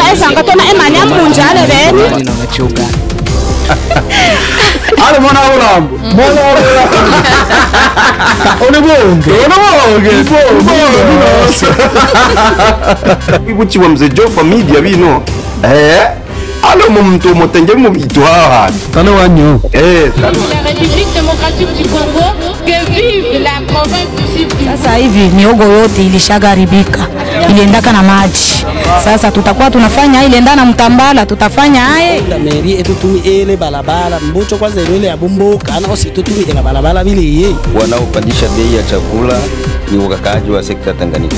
na esanga tona emanya munjale bene. Ale mwana olambo. Mwana olambo. Onebonge. Ibuchi wa mzee Joe familia bino. Alo mumtu motenge mubitwa. Kana wanyo. La République démocratique du Congo, que vive la province du Sud. Sasa hivi miogo yote ilishagaribika, iliendaka na maji. Sasa tutakuwa tunafanya ile ndana mtambala, tutafanya haye la mairie etutumi ele balabala mbucho kwanza ile ya bumbuka na ositutumi ile balabala bile yeye. Wanaopandisha bei ya chakula ni wakaaji wa sekta Tanganyika,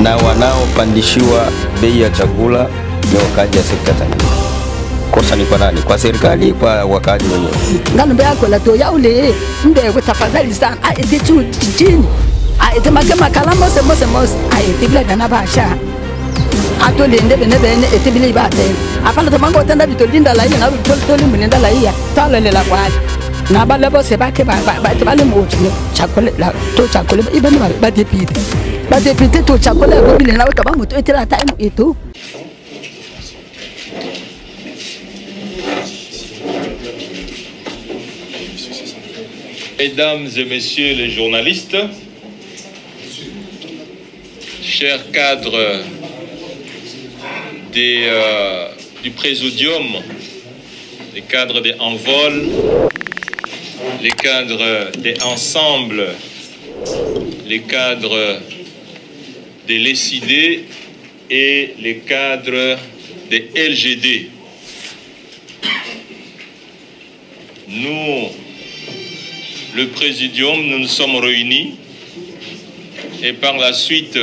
na wanaopandishiwa bei ya chakula ni wakaaji wa sekta Tanganyika. Kosa ni kwa nani? Kwa serikali, kwa wakaaji wenyewe. Ngano yako la to ya ule ndio kutafadhali sana eti tu chini eti makama kalamo semos eti bila kana basha atolende bene eti bila ibate apana tamango tanda bitolinda la ina toli mlinda la iya talela kwali na bale bose bake bale moto chakole la to chakole ibani ba depite to chakole go bile na weka ba moto eti la time eto. Mesdames et messieurs les journalistes, chers cadres du Présidium, les cadres des Envols, les cadres des Ensembles, les cadres des LECID et les cadres des LGD. Nous, le Présidium, nous nous sommes réunis et par la suite,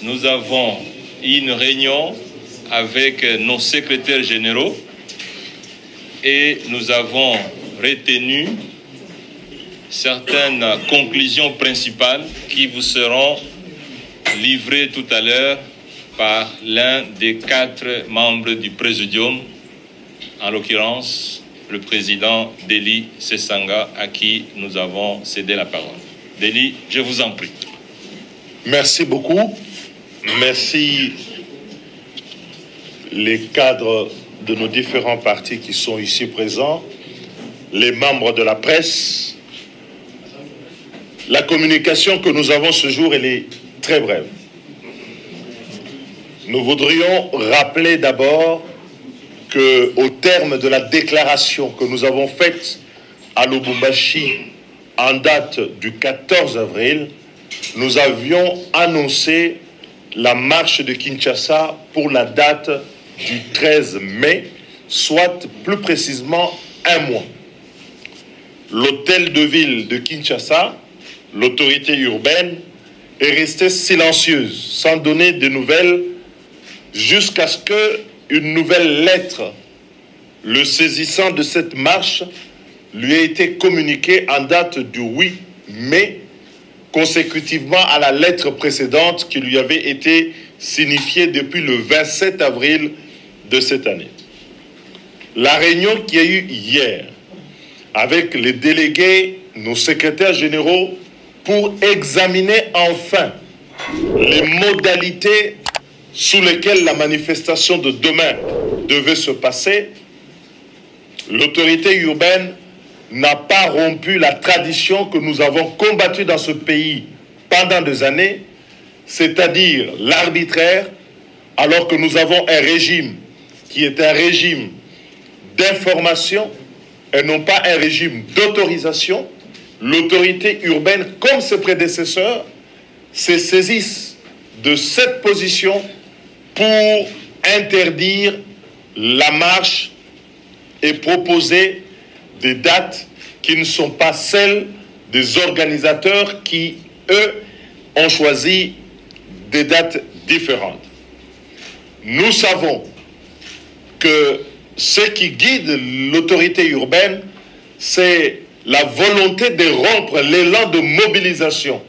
nous avons eu une réunion avec nos secrétaires généraux et nous avons retenu certaines conclusions principales qui vous seront livrées tout à l'heure par l'un des 4 membres du Présidium, en l'occurrence le président Deli Sesanga, à qui nous avons cédé la parole. Deli, je vous en prie. Merci beaucoup. Merci les cadres de nos différents partis qui sont ici présents, les membres de la presse. La communication que nous avons ce jour, elle est très brève. Nous voudrions rappeler d'abord qu'au terme de la déclaration que nous avons faite à Lubumbashi en date du 14 avril, nous avions annoncé la marche de Kinshasa pour la date du 13 mai, soit plus précisément un mois. L'hôtel de ville de Kinshasa, l'autorité urbaine, est restée silencieuse, sans donner de nouvelles, jusqu'à ce qu'une nouvelle lettre le saisissant de cette marche lui ait été communiquée en date du 8 mai, consécutivement à la lettre précédente qui lui avait été signifiée depuis le 27 avril de cette année. La réunion qu'il y a eu hier avec les délégués, nos secrétaires généraux, pour examiner enfin les modalités sous lesquelles la manifestation de demain devait se passer, l'autorité urbaine n'a pas rompu la tradition que nous avons combattue dans ce pays pendant des années, c'est-à-dire l'arbitraire, alors que nous avons un régime qui est un régime d'information et non pas un régime d'autorisation. L'autorité urbaine, comme ses prédécesseurs, se saisissent de cette position pour interdire la marche et proposer des dates qui ne sont pas celles des organisateurs qui, eux, ont choisi des dates différentes. Nous savons que ce qui guide l'autorité urbaine, c'est la volonté de rompre l'élan de mobilisation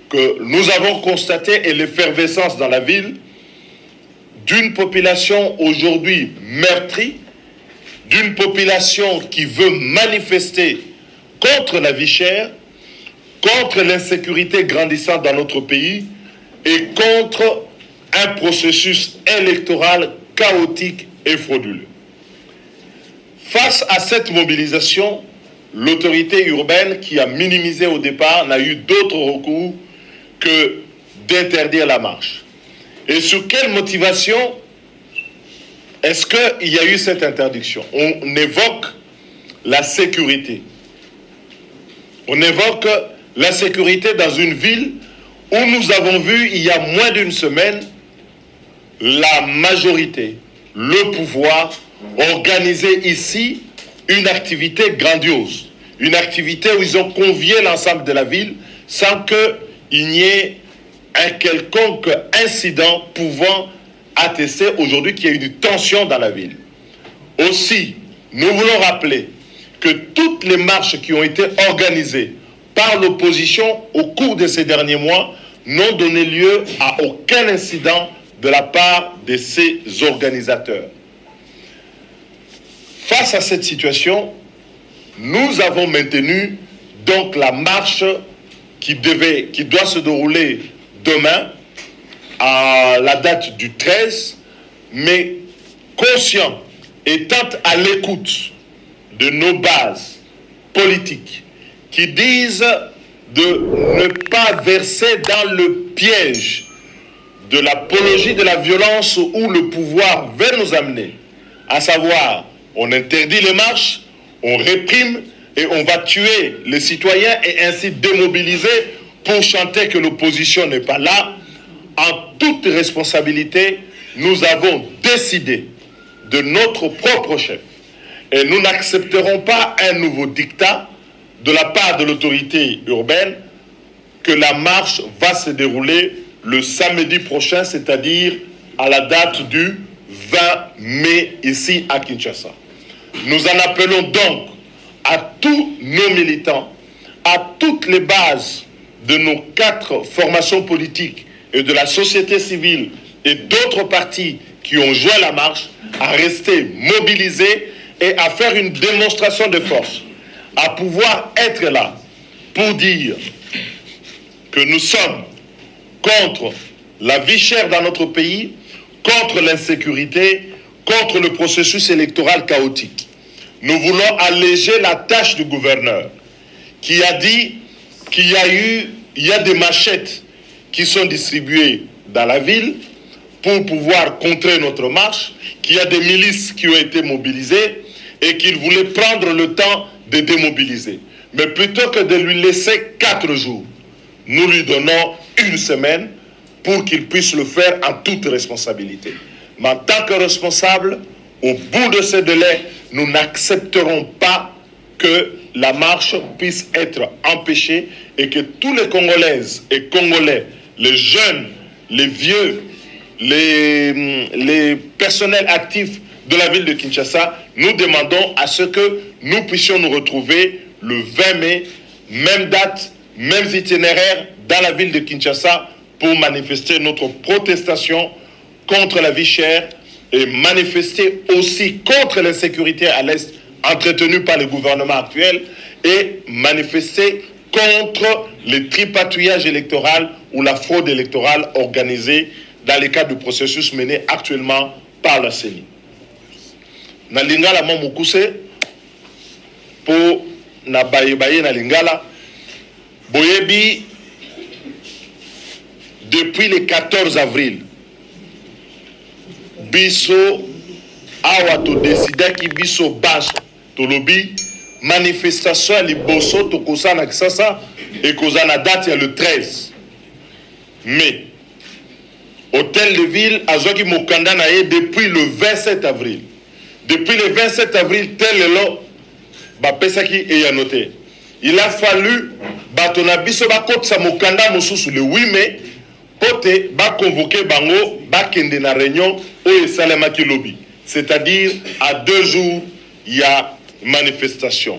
que nous avons constaté et l'effervescence dans la ville d'une population aujourd'hui meurtrie, d'une population qui veut manifester contre la vie chère, contre l'insécurité grandissante dans notre pays et contre un processus électoral chaotique et frauduleux. Face à cette mobilisation, l'autorité urbaine qui a minimisé au départ n'a eu d'autre recours que d'interdire la marche. Et sur quelle motivation est-ce qu'il y a eu cette interdiction? On évoque la sécurité. On évoque la sécurité dans une ville où nous avons vu il y a moins d'une semaine la majorité, le pouvoir, organiser ici une activité grandiose. Une activité où ils ont convié l'ensemble de la ville sans qu'il n'y ait un quelconque incident pouvant attester aujourd'hui qu'il y a eu une tension dans la ville. Aussi, nous voulons rappeler que toutes les marches qui ont été organisées par l'opposition au cours de ces derniers mois n'ont donné lieu à aucun incident de la part de ces organisateurs. Face à cette situation, nous avons maintenu donc la marche qui doit se dérouler demain à la date du 13, mais conscient, étant à l'écoute de nos bases politiques qui disent de ne pas verser dans le piège de l'apologie de la violence où le pouvoir veut nous amener, à savoir, on interdit les marches, on réprime et on va tuer les citoyens et ainsi démobiliser pour chanter que l'opposition n'est pas là. En toute responsabilité, nous avons décidé de notre propre chef. Et nous n'accepterons pas un nouveau dictat de la part de l'autorité urbaine que la marche va se dérouler le samedi prochain, c'est-à-dire à la date du 20 mai ici à Kinshasa. Nous en appelons donc à tous nos militants, à toutes les bases de nos 4 formations politiques et de la société civile et d'autres partis qui ont joué la marche, à rester mobilisés et à faire une démonstration de force, à pouvoir être là pour dire que nous sommes contre la vie chère dans notre pays, contre l'insécurité, contre le processus électoral chaotique. Nous voulons alléger la tâche du gouverneur qui a dit qu'il y a des machettes qui sont distribuées dans la ville pour pouvoir contrer notre marche, qu'il y a des milices qui ont été mobilisées et qu'il voulait prendre le temps de démobiliser. Mais plutôt que de lui laisser 4 jours, nous lui donnons 1 semaine pour qu'il puisse le faire en toute responsabilité. Mais en tant que responsable, au bout de ce délai, nous n'accepterons pas que la marche puisse être empêchée et que tous les Congolaises et Congolais, les jeunes, les vieux, les personnels actifs de la ville de Kinshasa, nous demandons à ce que nous puissions nous retrouver le 20 mai, même date, mêmes itinéraires dans la ville de Kinshasa pour manifester notre protestation contre la vie chère et manifester aussi contre l'insécurité à l'Est entretenue par le gouvernement actuel et manifester contre le tripatouillage électoral ou la fraude électorale organisée dans le cadre du processus mené actuellement par la CENI. Na lingala mo mukuse po na baye na lingala boyebi depuis le 14 avril biso awa to decidaki biso baso to lobi manifestation liboso to kosana kisasa et kozana date ya le 13 mai. Hôtel de ville azoki mokanda na ye depuis le 27 avril. Depuis le 27 avril, tel est ba pesaki et a noté. Il a fallu batona biso ba kotsa mokanda mosusu le 8 mai pote ba convoquer bango ba kende na réunion au salemaki lobby. C'est-à-dire à 2 jours il y a manifestation.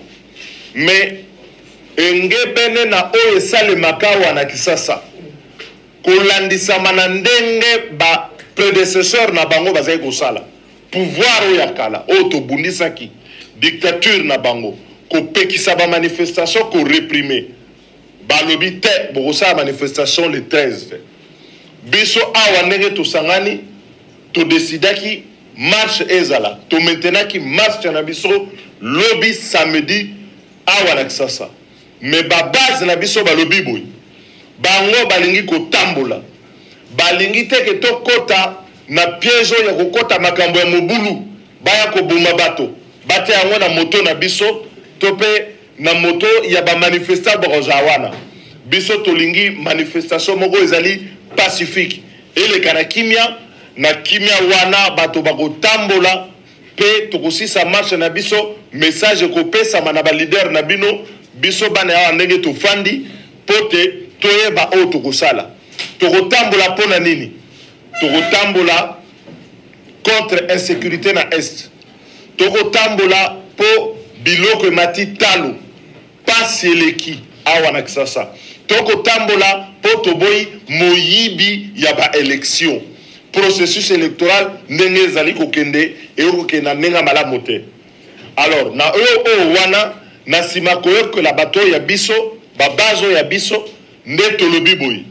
Mais engebene na o salemaka wana kisasa. Kolandisa manandenge ba prédécesseur na bango bazai kosala. Pouvoir o yakala o to bundisaki dictature na bango ko pekisa ba manifestation ko réprimer ba lobi te bokosa manifestation le 13 biso awa ndenge to sangani to décidaki marche ezala to maintenant qui marche na biso lobby samedi awa na Kisasa mais ba base na biso ba lobby boy bango balingi ko tambola balingi te ke to kota na piège ya ko kota makambo ya mobulu baya ko buma bato bate yango na moto na biso to pe na moto ya ba manifestant borozawana biso tolingi manifestation moko ezali pacifique ele kana kimia na kimia wana bato bako tambola pe tokosisa marche na biso message ko pesa na ba leader na bino biso bana ya ndenge to fandi pote toyeba o tokosala tokotambola pona nini tokotambola contre insécurité na est tokotambola po biloko mati talo pasi eleki awa na Kisasa tokotambola po toboyi moyibi ya ba élection processus électoral ndenge ezali kokende ekokenda ndenge malamu te alors na oyo wana na sima koyokola bato ya biso babazo ya biso nde tolobi boyi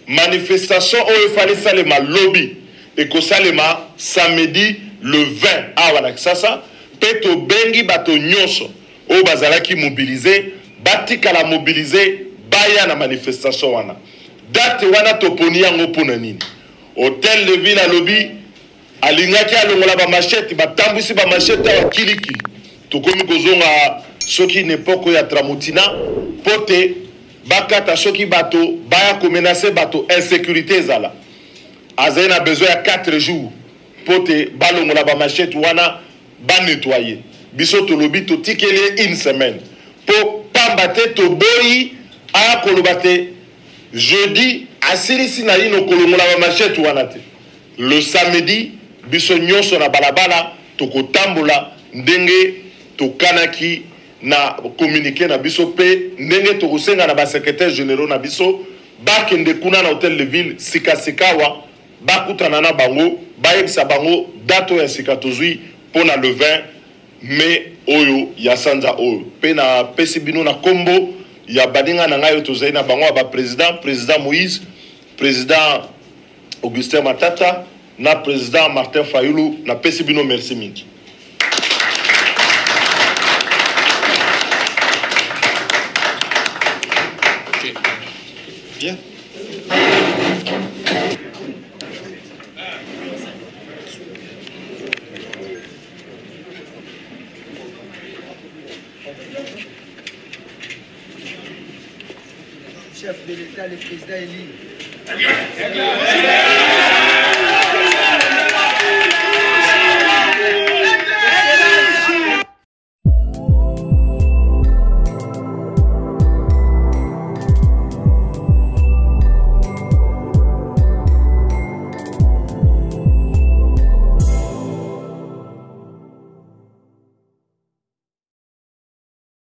manifestation oyo efali salema lobi ekosalema samedi le 20 awa na Kisasa pe tobengi bato nyonso oyo bazalaki mobilize batikala mobilize baya na manifestation wana date wana toponi yango mpona nini Hôtel de Ville alobi alingaki alongola ba machette batambwisi ba machette ya kilikili tokomi kozonga soki n'époque ya Tramutina pote bakata soki bato baya ko menacer bato insécurité ezala azali na besoin ya 4 jours pote balongola ba machette wana ba nettoyer biso tolobi totikeli une semaine po pamba te toboyi aya koloba te jeudi asilisi na yino kolongola ba machette wana te le samedi biso nyonso na balabala tokotambola ndenge tokanaki na communiquer na biso pe ndenge tokosenga na ba secrétaire généraux na biso bakende kuna na hôtel de ville sikasikawa bakutana na bango bayebisa bango dato ya sika tozwi pona le 20 mai oyo ya sanza oyo pe na pesi bino na kombo ya baninga na ngai tozali na bango ba président Moïse président Augustin Matata na président Martin Fayulu na pesi bino merci mingi. Okay. Bien. Chef de l'État, le président élu.